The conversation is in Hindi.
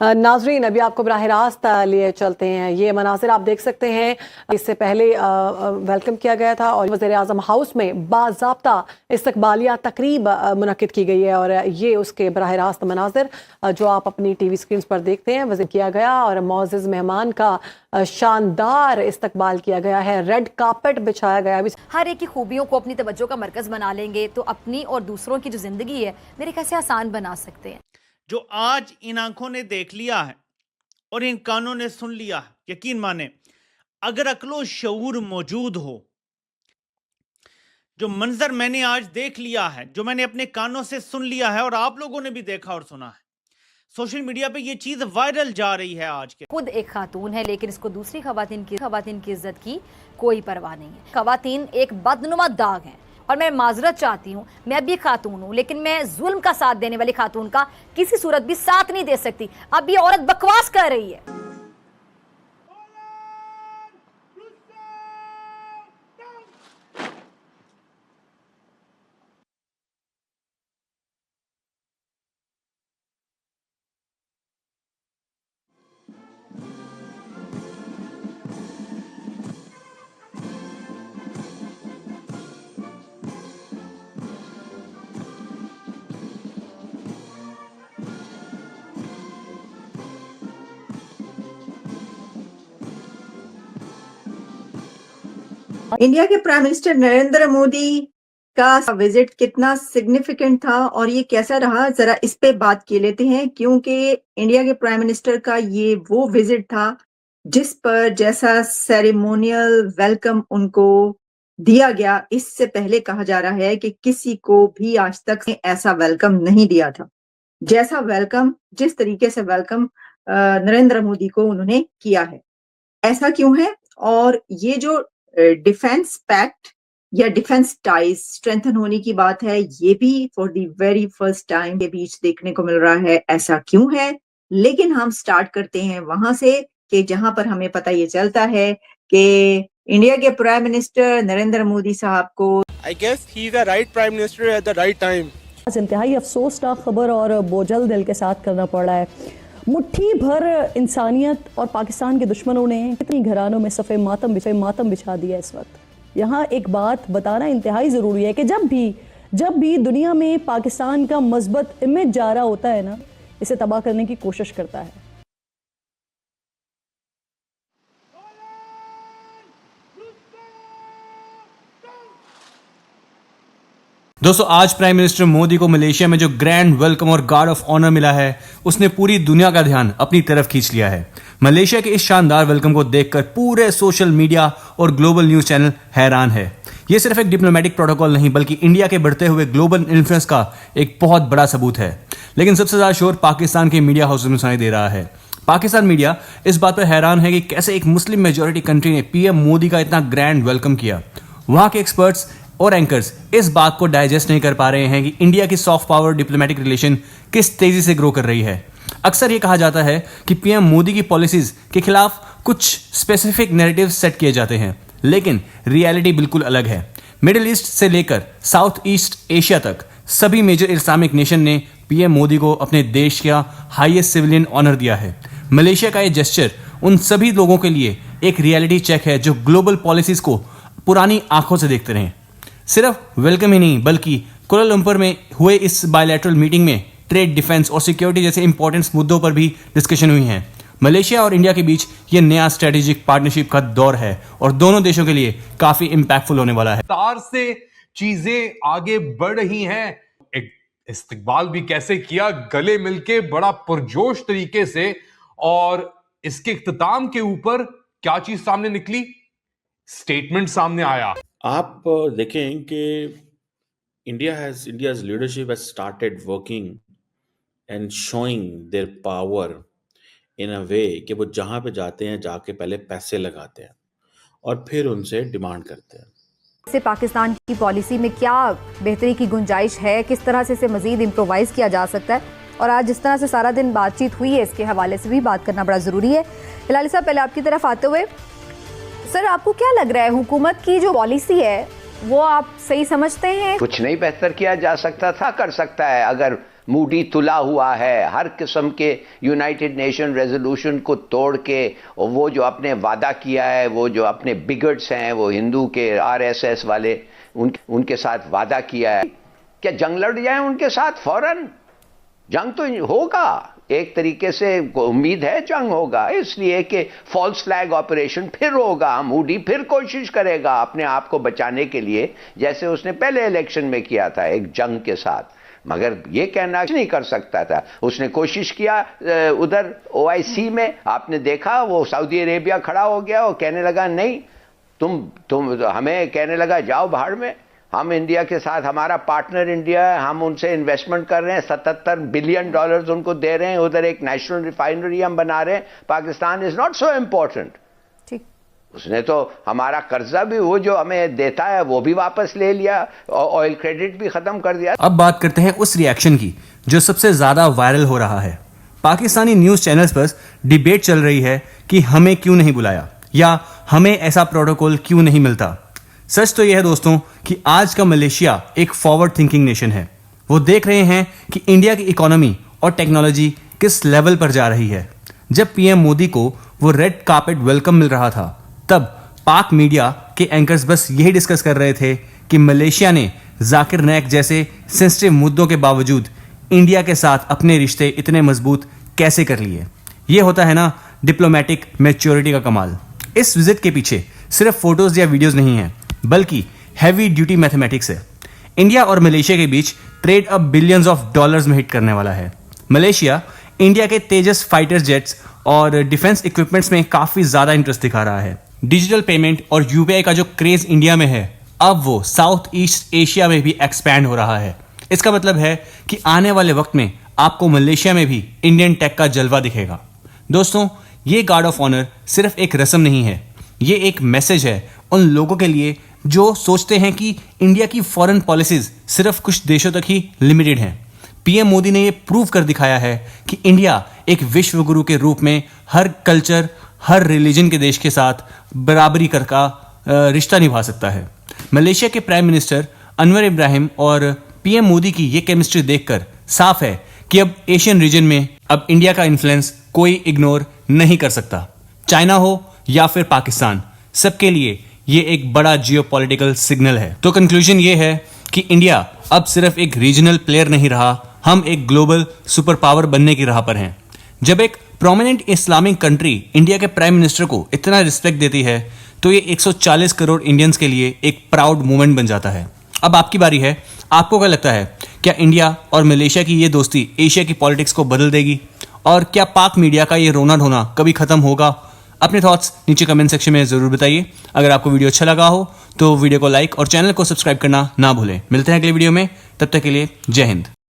नाजरीन अभी आपको बराह रास्त लिए चलते हैं। ये मनासिर आप देख सकते हैं। इससे पहले वेलकम किया गया था और वज़ीर आज़म हाउस में बाज़ाब्ता इस्तकबालिया तकरीब मुनक्किद की गई है और ये उसके बराह रास्त मनासिर जो आप अपनी टीवी स्क्रीन पर देखते हैं वज़ीर किया गया और मोअज़्ज़ज़ मेहमान का शानदार इस्तकबाल किया गया है। रेड कार्पेट बिछाया गया। हर एक की खूबियों को अपनी तवज्जो का मरकज़ बना लेंगे तो अपनी और दूसरों की जो ज़िंदगी है मेरे कैसे आसान बना सकते हैं। जो आज इन आंखों ने देख लिया है और इन कानों ने सुन लिया है, यकीन माने अगर अक्लो शऊर मौजूद हो, जो मंजर मैंने आज देख लिया है, जो मैंने अपने कानों से सुन लिया है और आप लोगों ने भी देखा और सुना है, सोशल मीडिया पे ये चीज वायरल जा रही है आज के। खुद एक खातून है लेकिन इसको दूसरी खवातीन की इज्जत की कोई परवाह नहीं है। खवातीन एक बदनुमा दाग है और मैं माजरत चाहती हूँ, मैं भी खातून हूँ लेकिन मैं जुल्म का साथ देने वाली खातून का किसी सूरत भी साथ नहीं दे सकती। अब ये औरत बकवास कर रही है। इंडिया के प्राइम मिनिस्टर नरेंद्र मोदी का विजिट कितना सिग्निफिकेंट था और ये कैसा रहा, जरा इस पे बात कर लेते हैं। क्योंकि इंडिया के प्राइम मिनिस्टर का ये वो विजिट था जिस पर जैसा सेरेमोनियल वेलकम उनको दिया गया, इससे पहले कहा जा रहा है कि किसी को भी आज तक ऐसा वेलकम नहीं दिया था। जैसा वेलकम, जिस तरीके से वेलकम नरेंद्र मोदी को उन्होंने किया है, ऐसा क्यों है? और ये जो डिफेंस पैक्ट या डिफेंस टाइज स्ट्रेंथन होने की बात है, ये भी for the very first time के बीच देखने को मिल रहा है। ऐसा क्यों है? लेकिन हम स्टार्ट करते हैं वहां से कि जहां पर हमें पता ये चलता है कि इंडिया के प्राइम मिनिस्टर नरेंद्र मोदी साहब को I guess he's the right prime minister at the right time. इंतहाई अफसोसनाक खबर और बोझल दिल के साथ करना पड़ रहा है। मुट्ठी भर इंसानियत और पाकिस्तान के दुश्मनों ने कितनी घरानों में सफ़े मातम बिछा दिया। इस वक्त यहाँ एक बात बताना इंतहाई ज़रूरी है कि जब भी दुनिया में पाकिस्तान का मज़बूत इमेज जा रहा होता है ना, इसे तबाह करने की कोशिश करता है। दोस्तों, आज प्राइम मिनिस्टर मोदी को मलेशिया में जो ग्रैंड वेलकम और गार्ड ऑफ ऑनर मिला है, उसने पूरी दुनिया का ध्यान अपनी तरफ खींच लिया है। मलेशिया के इस शानदार वेलकम को देखकर पूरे सोशल मीडिया और ग्लोबल न्यूज चैनल हैरान है। यह सिर्फ एक डिप्लोमेटिक प्रोटोकॉल नहीं बल्कि इंडिया के बढ़ते हुए ग्लोबल इन्फ्लुएंस का एक बहुत बड़ा सबूत है। लेकिन सबसे ज्यादा शोर पाकिस्तान के मीडिया हाउस में सुनाई दे रहा है। पाकिस्तान मीडिया इस बात पर हैरान है कि कैसे एक मुस्लिम मेजोरिटी कंट्री ने पीएम मोदी का इतना ग्रैंड वेलकम किया। वहां के एक्सपर्ट्स और एंकर्स इस बात को डाइजेस्ट नहीं कर पा रहे हैं कि इंडिया की सॉफ्ट पावर डिप्लोमेटिक रिलेशन किस तेजी से ग्रो कर रही है। अक्सर ये कहा जाता है कि पीएम मोदी की पॉलिसीज के खिलाफ कुछ स्पेसिफिक नैरेटिव सेट किए जाते हैं, लेकिन रियलिटी बिल्कुल अलग है। मिडिल ईस्ट से लेकर साउथ ईस्ट एशिया तक सभी मेजर इस्लामिक नेशन ने पीएम मोदी को अपने देश का हाईएस्ट सिविलियन ऑनर दिया है। मलेशिया का ये जेस्चर उन सभी लोगों के लिए एक रियलिटी चेक है जो ग्लोबल पॉलिसीज को पुरानी आंखों से देखते रहे। सिर्फ वेलकम ही नहीं बल्कि कुआलालंपुर में हुए इस बायलैटरल मीटिंग में ट्रेड, डिफेंस और सिक्योरिटी जैसे इंपॉर्टेंट मुद्दों पर भी डिस्कशन हुई है। मलेशिया और इंडिया के बीच ये नया स्ट्रेटेजिक पार्टनरशिप का दौर है और दोनों देशों के लिए काफी इंपैक्टफुल होने वाला है। तार से चीजें आगे बढ़ रही हैं। एक इस्तकबाल भी कैसे किया, गले मिलके बड़ा पुरजोश तरीके से, और इसके इख्तिताम के ऊपर क्या चीज सामने निकली? स्टेटमेंट सामने आया। आप देखें कि India's leadership has started working and showing their power in a way कि वो जहां पे जाते हैं जाके पहले पैसे लगाते हैं और फिर उनसे डिमांड करते हैं। से पाकिस्तान की पॉलिसी में क्या बेहतरी की गुंजाइश है, किस तरह से इसे मजीद इम्प्रोवाइज किया जा सकता है, और आज जिस तरह से सारा दिन बातचीत हुई है इसके हवाले से भी बात करना बड़ा ज़रूरी है। हिलाली साहब, पहले आपकी तरफ आते हुए, सर आपको क्या लग रहा है हुकूमत की जो पॉलिसी है वो आप सही समझते हैं? कुछ नहीं बेहतर किया जा सकता था, कर सकता है। अगर मूडी तुला हुआ है, हर किस्म के यूनाइटेड नेशन रेजोल्यूशन को तोड़ के, और वो जो अपने वादा किया है, वो जो अपने बिगट्स हैं, वो हिंदू के आरएसएस वाले, उनके साथ वादा किया है, क्या जंग लड़ जाए उनके साथ फौरन? जंग तो होगा, एक तरीके से उम्मीद है जंग होगा, इसलिए कि फॉल्स फ्लैग ऑपरेशन फिर होगा, मूडी फिर कोशिश करेगा अपने आप को बचाने के लिए, जैसे उसने पहले इलेक्शन में किया था एक जंग के साथ। मगर ये कहना नहीं कर सकता था। उसने कोशिश किया उधर ओआईसी में, आपने देखा वो सऊदी अरेबिया खड़ा हो गया और कहने लगा नहीं, तुम हमें कहने लगा जाओ बाहर में, हम इंडिया के साथ, हमारा पार्टनर इंडिया है, हम उनसे इन्वेस्टमेंट कर रहे हैं, $77 बिलियन उनको दे रहे हैं, उधर एक नेशनल रिफाइनरी हम बना रहे हैं, Pakistan is not so important. उसने तो हमारा कर्जा भी, वो जो हमें देता है वो भी वापस ले लिया, और ऑयल क्रेडिट भी खत्म कर दिया। अब बात करते हैं उस रिएक्शन की जो सबसे ज्यादा वायरल हो रहा है। पाकिस्तानी न्यूज चैनल्स पर डिबेट चल रही है कि हमें क्यों नहीं बुलाया या हमें ऐसा प्रोटोकॉल क्यों नहीं मिलता। सच तो यह है दोस्तों कि आज का मलेशिया एक फॉरवर्ड थिंकिंग नेशन है। वो देख रहे हैं कि इंडिया की इकोनॉमी और टेक्नोलॉजी किस लेवल पर जा रही है। जब पीएम मोदी को वो रेड कार्पेट वेलकम मिल रहा था, तब पाक मीडिया के एंकर्स बस यही डिस्कस कर रहे थे कि मलेशिया ने जाकिर नाइक जैसे सेंसिटिव मुद्दों के बावजूद इंडिया के साथ अपने रिश्ते इतने मजबूत कैसे कर लिए। ये होता है ना डिप्लोमेटिक मैच्योरिटी का कमाल। इस विजिट के पीछे सिर्फ फोटोज या वीडियोज नहीं है, बल्कि हैवी ड्यूटी मैथमेटिक्स है। इंडिया और मलेशिया के बीच ट्रेड अब बिलियंस ऑफ डॉलर्स में हिट करने वाला है। मलेशिया इंडिया के तेजस फाइटर जेट्स और डिफेंस इक्विपमेंट्स में काफी ज्यादा इंटरेस्ट दिखा रहा है। डिजिटल पेमेंट और यूपीआई का जो क्रेज इंडिया में है, अब वो साउथ ईस्ट एशिया में भी एक्सपैंड हो रहा है। इसका मतलब है कि आने वाले वक्त में आपको मलेशिया में भी इंडियन टेक का जलवा दिखेगा। दोस्तों, ये गार्ड ऑफ ऑनर सिर्फ एक रस्म नहीं है, ये एक मैसेज है उन लोगों के लिए जो सोचते हैं कि इंडिया की फॉरेन पॉलिसीज सिर्फ कुछ देशों तक ही लिमिटेड हैं। पीएम मोदी ने ये प्रूव कर दिखाया है कि इंडिया एक विश्व गुरु के रूप में हर कल्चर, हर रिलीजन के देश के साथ बराबरी कर का रिश्ता निभा सकता है। मलेशिया के प्राइम मिनिस्टर अनवर इब्राहिम और पीएम मोदी की ये केमिस्ट्री देखकर साफ है कि अब एशियन रीजन में अब इंडिया का इन्फ्लुएंस कोई इग्नोर नहीं कर सकता। चाइना हो या फिर पाकिस्तान, सबके लिए ये एक बड़ा जियोपॉलिटिकल सिग्नल है। तो कंक्लूजन ये है कि इंडिया अब सिर्फ एक रीजनल प्लेयर नहीं रहा, हम एक ग्लोबल सुपर पावर बनने की राह पर हैं। जब एक प्रोमिनेंट इस्लामिक कंट्री इंडिया के प्राइम मिनिस्टर को इतना रिस्पेक्ट देती है, तो ये 140 करोड़ इंडियंस के लिए एक प्राउड मोमेंट बन जाता है। अब आपकी बारी है, आपको क्या लगता है, क्या इंडिया और मलेशिया की ये दोस्ती एशिया की पॉलिटिक्स को बदल देगी? और क्या पाक मीडिया का ये रोना धोना कभी खत्म होगा? अपने थॉट्स नीचे कमेंट सेक्शन में जरूर बताइए। अगर आपको वीडियो अच्छा लगा हो तो वीडियो को लाइक और चैनल को सब्सक्राइब करना ना भूलें। मिलते हैं अगले वीडियो में, तब तक के लिए जय हिंद।